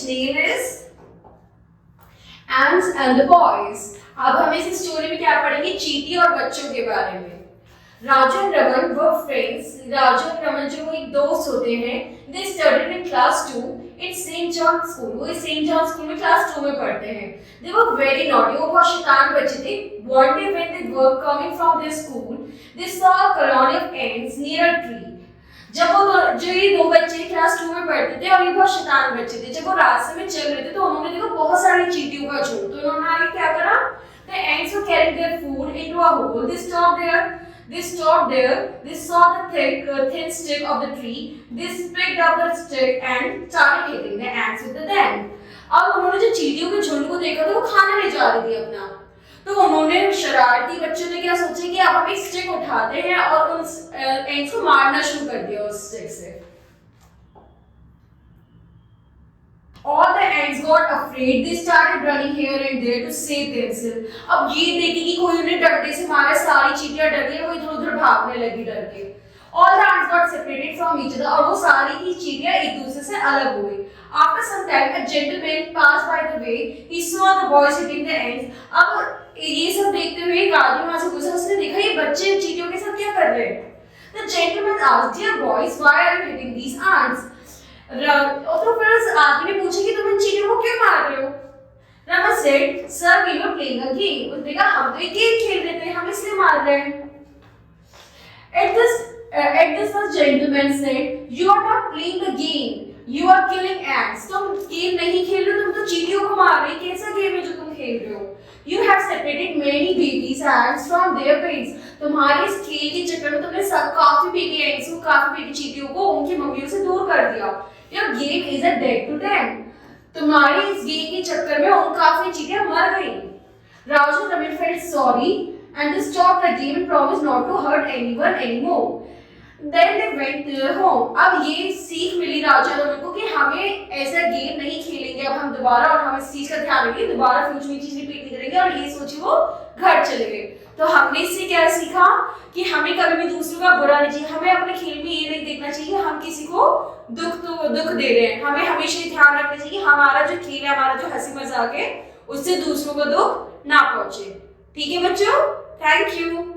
which name is Ants and the Boys. अब हम इस स्टोरी में क्या पढ़ेंगे? चींटी और बच्चों के बारे में। राजू और रमन वो फ्रेंड्स, राजू और रमन जो वो एक दोस्त होते हैं। They studied in class 2 in Saint John school. वो सेंट जॉन स्कूल में क्लास 2 में पढ़ते हैं। दे वर वेरी नॉटी, वो बहुत शैतान बच्चे थे। One day when they were coming from their school they saw a colony of ants near a tree. जब वो जो ये दो बच्चे क्लास 2 में पढ़ते थे और ये बहुत शैतान बच्चे थे, जब वो रास्ते में चल रहे थे तो उन्होंने देखा बहुत सारी चींटियों का झुंड। तो उन्होंने आगे क्या करा? The ants were carrying their food into a hole. They stopped there. They saw the thin stick of the tree. They picked up the stick and started hitting the ants with the dent. अब उन्होंने जो चींटियों के झुंड को देखा तो वो खाना ले जा रही थी अपना। तो उन्होंने शरारती बच्चों ने क्या सोचा कि अब हम एक स्टिक उठाते हैं और उन एंट्स को मारना शुरू कर दिया उस स्टिक से। All the ants got afraid. They started running here and there to save themselves. अब ये देखे कि कोई उन्हें डंडे से मारे, सारी चींटियां डर गई, वो इधर-उधर भागने लगी डर के। All the ants got separated from each other और वो सारी ही चींटियां एक दूसरे से अलग हो गई। After some time, a gentleman passed by the way. He saw the boys hitting the ants. अब ये सब देखते हुए एक आदमी वहाँ से गुजरा, उसने देखा ये बच्चे चींटियों के साथ क्या कर रहे हैं। The gentleman asked, "Dear boys, why are you hitting these ants?" तो फिर उस आदमी ने पूछा कि तुम इन चींटियों को क्यों मार रहे हो? Rama said, "Sir, we were playing a game." उसने कहा हम तो एक गेम खेल रहे थे, हम इसलिए मार रहे हैं। At this the gentleman said, "You are not playing the game. You are killing ants." तुम गेम नहीं खेल रहे, तुम तो चींटियों को मार रहे हो। कैसा गेम है जो तुम खेल रहे हो? You have separated many babies ants from their parents. तुम्हारे इस खेल के चक्कर में तुमने सब काफी बेबी ants को, काफी बेबी चींटियों को उनकी मम्मियों से दूर कर दिया। Your game is a dead to them. तुम्हारे इस गेम के चक्कर में उन काफी चींटियां मर गई। Raju and Ramin felt sorry and they stopped the game and promised not to hurt anyone anymore. Then they went to their home. अब ये सीख मिली राजू और रमन को कि हमें ऐसा गेम नहीं खेलेंगे अब हम दोबारा, और हम इस चीज का ध्यान रखेंगे, दोबारा फ्यूचर में चीज रिपीट नहीं करेंगे। और ये सोची वो घर चले गए। तो हमने इससे क्या सीखा कि हमें कभी भी दूसरों का बुरा नहीं चाहिए। हमें अपने खेल में ये नहीं देखना चाहिए हम किसी को दुख दे रहे हैं। हमें हमेशा ये ध्यान रखना चाहिए हमारा जो खेल है, हमारा जो हंसी मजाक है, उससे दूसरों को दुख ना पहुंचे। ठीक है बच्चों, थैंक यू।